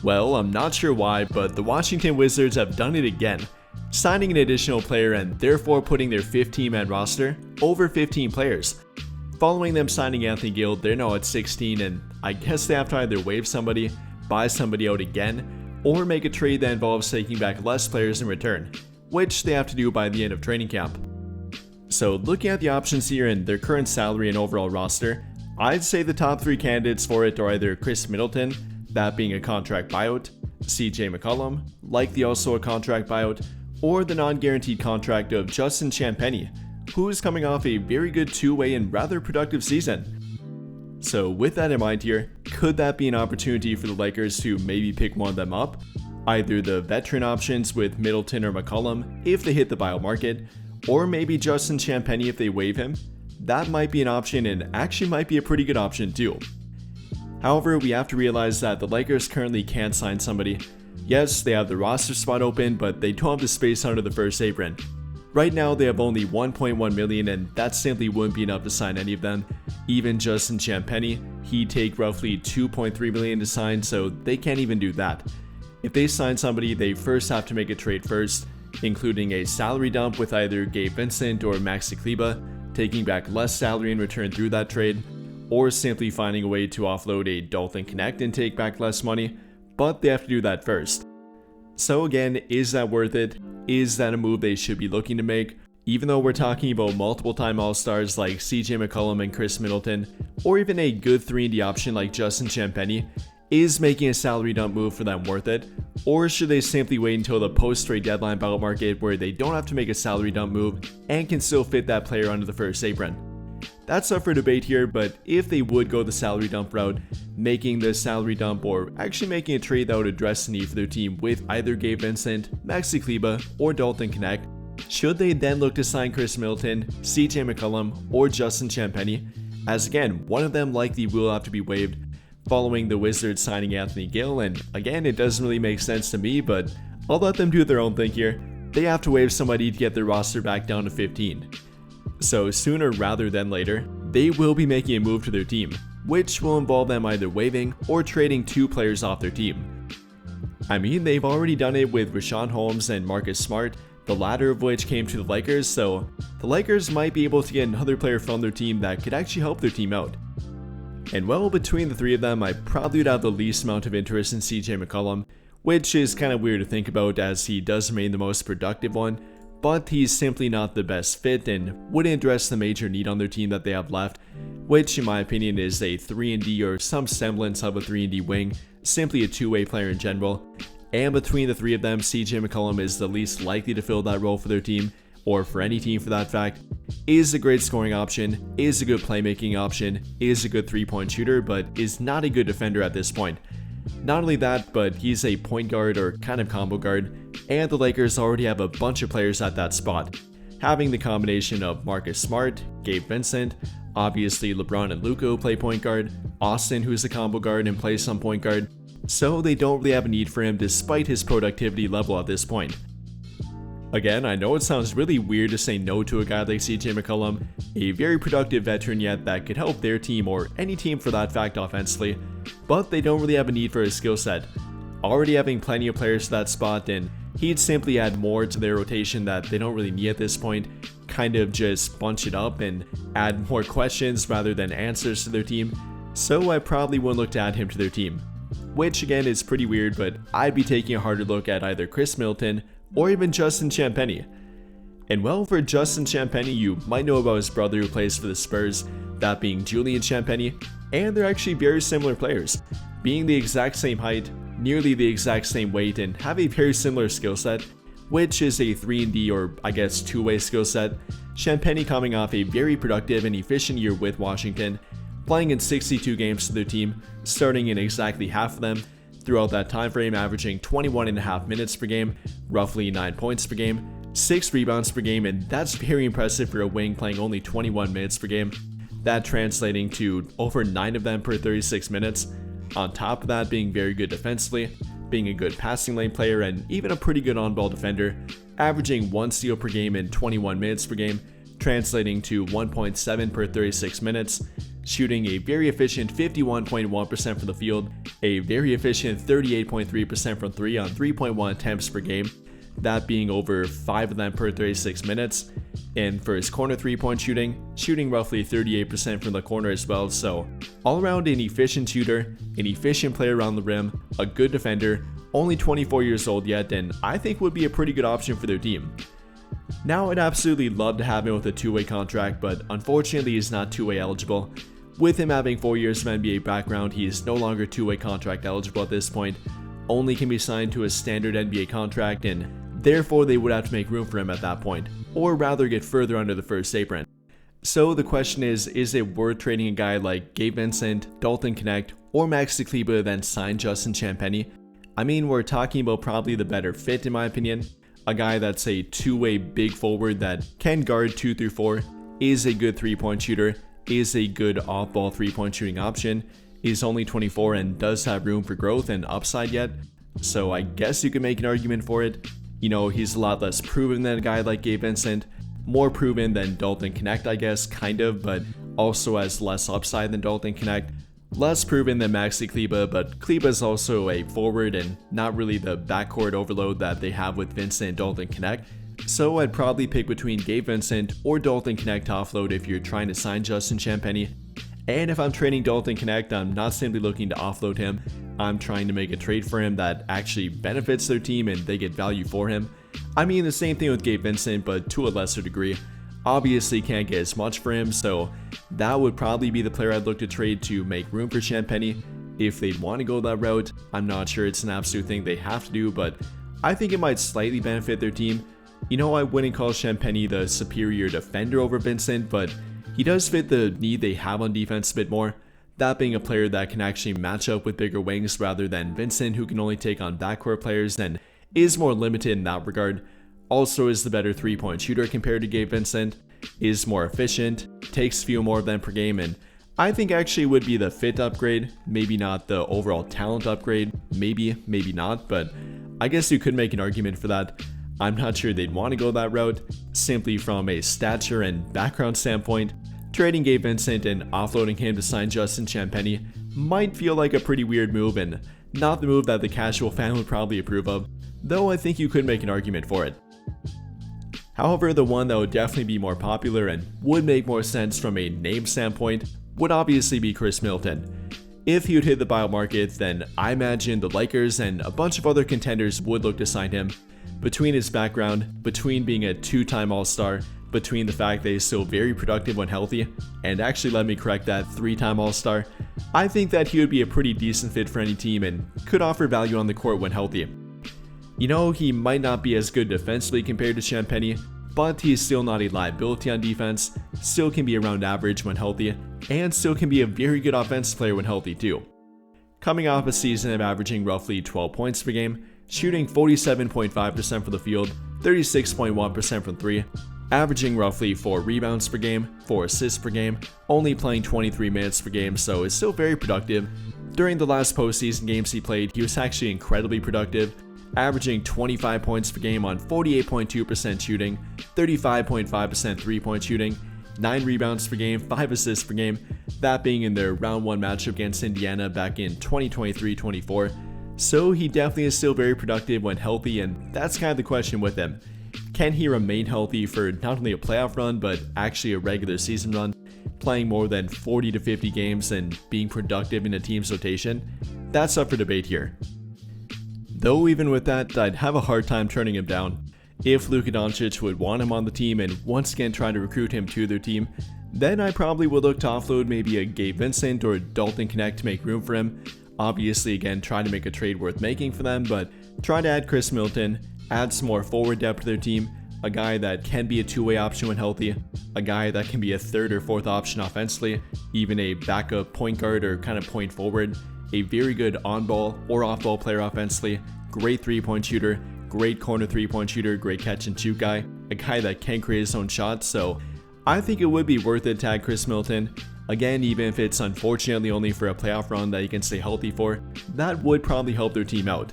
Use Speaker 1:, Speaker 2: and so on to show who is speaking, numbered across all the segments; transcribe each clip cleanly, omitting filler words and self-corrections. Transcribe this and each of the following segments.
Speaker 1: Well, I'm not sure why, but the Washington Wizards have done it again, signing an additional player and therefore putting their 15-man roster over 15 players. Following them signing Anthony Gill, they're now at 16, and I guess they have to either waive somebody, buy somebody out again, or make a trade that involves taking back less players in return, which they have to do by the end of training camp. So looking at the options here and their current salary and overall roster, I'd say the top 3 candidates for it are either Chris Middleton, that being a contract buyout, CJ McCollum, likely also a contract buyout, or the non-guaranteed contract of Justin Champagnie, who is coming off a very good two-way and rather productive season. So with that in mind here, could that be an opportunity for the Lakers to maybe pick one of them up? Either the veteran options with Middleton or McCollum if they hit the buyout market, or maybe Justin Champagnie if they waive him. That might be an option and actually might be a pretty good option too. However, we have to realize that the Lakers currently can't sign somebody. Yes, they have the roster spot open, but they don't have the space under the first apron. Right now, they have only $1.1 million, and that simply wouldn't be enough to sign any of them. Even Justin Champagnie, he'd take roughly $2.3 million to sign, so they can't even do that. If they sign somebody, they first have to make a trade first, including a salary dump with either Gabe Vincent or Maxi Kleber, taking back less salary in return through that trade, or simply finding a way to offload a Dalton Connect and take back less money, but they have to do that first. So again, is that worth it? Is that a move they should be looking to make? Even though we're talking about multiple time All-Stars like CJ McCollum and Chris Middleton, or even a good 3-and-D option like Justin Champagnie, is making a salary dump move for them worth it? Or should they simply wait until the post-trade deadline buyout market where they don't have to make a salary dump move and can still fit that player under the first apron? That's up for debate here, but if they would go the salary dump route, making the salary dump or actually making a trade that would address the need for their team with either Gabe Vincent, Maxi Kleber, or Dalton Connect, should they then look to sign Chris Middleton, CJ McCollum, or Justin Champagnie, as again, one of them likely will have to be waived, following the Wizards signing Anthony Gill, and again, it doesn't really make sense to me, but I'll let them do their own thing here. They have to waive somebody to get their roster back down to 15. So sooner rather than later, they will be making a move to their team, which will involve them either waiving or trading 2 players off their team. I mean, they've already done it with Richaun Holmes and Marcus Smart, the latter of which came to the Lakers, so the Lakers might be able to get another player from their team that could actually help their team out. And well, between the 3 of them, I probably would have the least amount of interest in CJ McCollum, which is kind of weird to think about as he does remain the most productive one, but he's simply not the best fit and wouldn't address the major need on their team that they have left, which in my opinion is a 3-and-D or some semblance of a 3-and-D wing, simply a two-way player in general. And between the 3 of them, CJ McCollum is the least likely to fill that role for their team, or for any team for that fact, is a great scoring option, is a good playmaking option, is a good 3-point shooter, but is not a good defender at this point. Not only that, but he's a point guard or kind of combo guard, and the Lakers already have a bunch of players at that spot, having the combination of Marcus Smart, Gabe Vincent, obviously LeBron and Luka play point guard, Austin who's a combo guard and plays some point guard, so they don't really have a need for him despite his productivity level at this point. Again, I know it sounds really weird to say no to a guy like CJ McCollum, a very productive veteran yet that could help their team or any team for that fact offensively, but they don't really have a need for his skill set. Already having plenty of players to that spot, and he'd simply add more to their rotation that they don't really need at this point, kind of just bunch it up and add more questions rather than answers to their team, so I probably wouldn't look to add him to their team. Which again is pretty weird, but I'd be taking a harder look at either Chris Middleton or even Justin Champagnie. And well, for Justin Champagnie, you might know about his brother who plays for the Spurs, that being Julian Champagnie, and they're actually very similar players, being the exact same height, nearly the exact same weight, and have a very similar skill set, which is a 3-and-D or I guess two-way skill set. Champagnie coming off a very productive and efficient year with Washington, playing in 62 games to their team, starting in exactly half of them, throughout that time frame averaging 21.5 minutes per game, roughly 9 points per game, 6 rebounds per game, and that's very impressive for a wing playing only 21 minutes per game, that translating to over 9 of them per 36 minutes. On top of that, being very good defensively, being a good passing lane player, and even a pretty good on-ball defender, averaging 1 steal per game in 21 minutes per game, translating to 1.7 per 36 minutes, shooting a very efficient 51.1% from the field, a very efficient 38.3% from 3 on 3.1 attempts per game, that being over 5 of them per 36 minutes. And for his corner 3-point shooting roughly 38% from the corner as well. So all around an efficient shooter, an efficient player around the rim, a good defender, only 24 years old yet, and I think would be a pretty good option for their team. Now, I'd absolutely love to have him with a two-way contract, but unfortunately he's not two-way eligible. With him having 4 years of NBA background, he is no longer two-way contract eligible at this point, only can be signed to a standard NBA contract, and therefore they would have to make room for him at that point, or rather get further under the first apron. So the question is it worth trading a guy like Gabe Vincent, Dalton Knecht, or Maxi Kleber than sign Justin Champagnie? I mean, we're talking about probably the better fit in my opinion. A guy that's a two-way big forward that can guard 2 through 4, is a good 3-point shooter, is a good off-ball 3-point shooting option, is only 24 and does have room for growth and upside yet. So I guess you could make an argument for it. You know, he's a lot less proven than a guy like Gabe Vincent, more proven than Dalton Knecht, I guess, kind of, but also has less upside than Dalton Knecht. Less proven than Maxi Kleber, but Kleber is also a forward and not really the backcourt overload that they have with Vincent and Dalton Knecht. So I'd probably pick between Gabe Vincent or Dalton Knecht to offload if you're trying to sign Justin Champagnie. And if I'm trading Dalton Knecht, I'm not simply looking to offload him, I'm trying to make a trade for him that actually benefits their team and they get value for him. I mean, the same thing with Gabe Vincent, but to a lesser degree. Obviously can't get as much for him, so that would probably be the player I'd look to trade to make room for Champagnie. If they'd want to go that route, I'm not sure it's an absolute thing they have to do, but I think it might slightly benefit their team. You know, I wouldn't call Champagnie the superior defender over Vincent, but he does fit the need they have on defense a bit more. That being a player that can actually match up with bigger wings rather than Vincent, who can only take on backcourt players and is more limited in that regard. Also is the better 3-point shooter compared to Gabe Vincent, is more efficient, takes few more of them per game, and I think actually would be the fit upgrade, maybe not the overall talent upgrade, maybe not, but I guess you could make an argument for that. I'm not sure they'd want to go that route, simply from a stature and background standpoint. Trading Gabe Vincent and offloading him to sign Justin Champagnie might feel like a pretty weird move and not the move that the casual fan would probably approve of, though I think you could make an argument for it. However, the one that would definitely be more popular and would make more sense from a name standpoint would obviously be Chris Middleton. If he would hit the buyout market, then I imagine the Lakers and a bunch of other contenders would look to sign him. Between his background, between being a 2-time All-Star, between the fact that he's still very productive when healthy, and actually let me correct that, 3-time All-Star, I think that he would be a pretty decent fit for any team and could offer value on the court when healthy. You know, he might not be as good defensively compared to Champagnie, but he's still not a liability on defense, still can be around average when healthy, and still can be a very good offensive player when healthy too. Coming off a season of averaging roughly 12 points per game, shooting 47.5% from the field, 36.1% from 3, averaging roughly 4 rebounds per game, 4 assists per game, only playing 23 minutes per game, so is still very productive. During the last postseason games he played, he was actually incredibly productive, averaging 25 points per game on 48.2% shooting, 35.5% 3-point shooting, 9 rebounds per game, 5 assists per game, that being in their round 1 matchup against Indiana back in 2023-24. So he definitely is still very productive when healthy, and that's kind of the question with him. Can he remain healthy for not only a playoff run, but actually a regular season run, playing more than 40 to 50 games and being productive in a team's rotation? That's up for debate here. Though even with that, I'd have a hard time turning him down. If Luka Doncic would want him on the team and once again try to recruit him to their team, then I probably would look to offload maybe a Gabe Vincent or Dalton Knecht to make room for him. Obviously, again, try to make a trade worth making for them, but try to add Chris Middleton, add some more forward depth to their team, a guy that can be a two-way option when healthy, a guy that can be a third or fourth option offensively, even a backup point guard or kind of point forward, a very good on-ball or off-ball player offensively, great 3-point shooter, great corner 3-point shooter, great catch and shoot guy, a guy that can create his own shots, so I think it would be worth it to add Chris Middleton. Again, even if it's unfortunately only for a playoff run that he can stay healthy for, that would probably help their team out.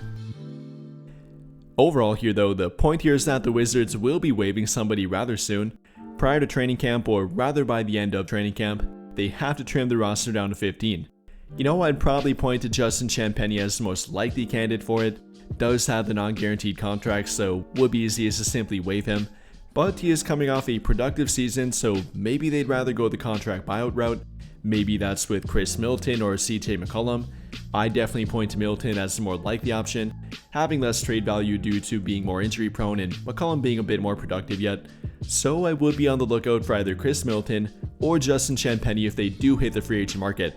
Speaker 1: Overall here though, the point here is that the Wizards will be waiving somebody rather soon. Prior to training camp, or rather by the end of training camp, they have to trim the roster down to 15. You know, I'd probably point to Justin Champagnie as the most likely candidate for it. Does have the non-guaranteed contract, so would be easiest to simply waive him. But he is coming off a productive season, so maybe they'd rather go the contract buyout route. Maybe that's with Chris Middleton or CJ McCollum. I definitely point to Middleton as the more likely option, having less trade value due to being more injury prone and McCollum being a bit more productive yet. So I would be on the lookout for either Chris Middleton or Justin Champagnie if they do hit the free agent market.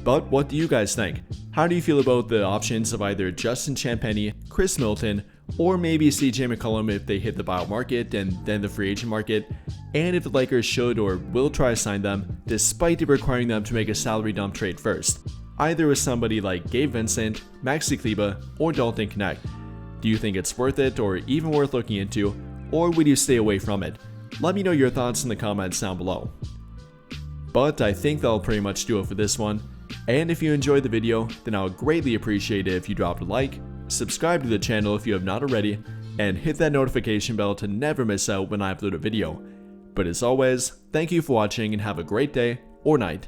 Speaker 1: But what do you guys think? How do you feel about the options of either Justin Champagnie, Chris Middleton, or maybe CJ McCollum if they hit the buyout market and then the free agent market? And if the Lakers should or will try to sign them, despite it requiring them to make a salary dump trade first, either with somebody like Gabe Vincent, Maxi Kleber, or Dalton Knecht. Do you think it's worth it or even worth looking into, or would you stay away from it? Let me know your thoughts in the comments down below. But I think that'll pretty much do it for this one. And if you enjoyed the video, then I would greatly appreciate it if you dropped a like, subscribe to the channel if you have not already, and hit that notification bell to never miss out when I upload a video. But as always, thank you for watching and have a great day or night.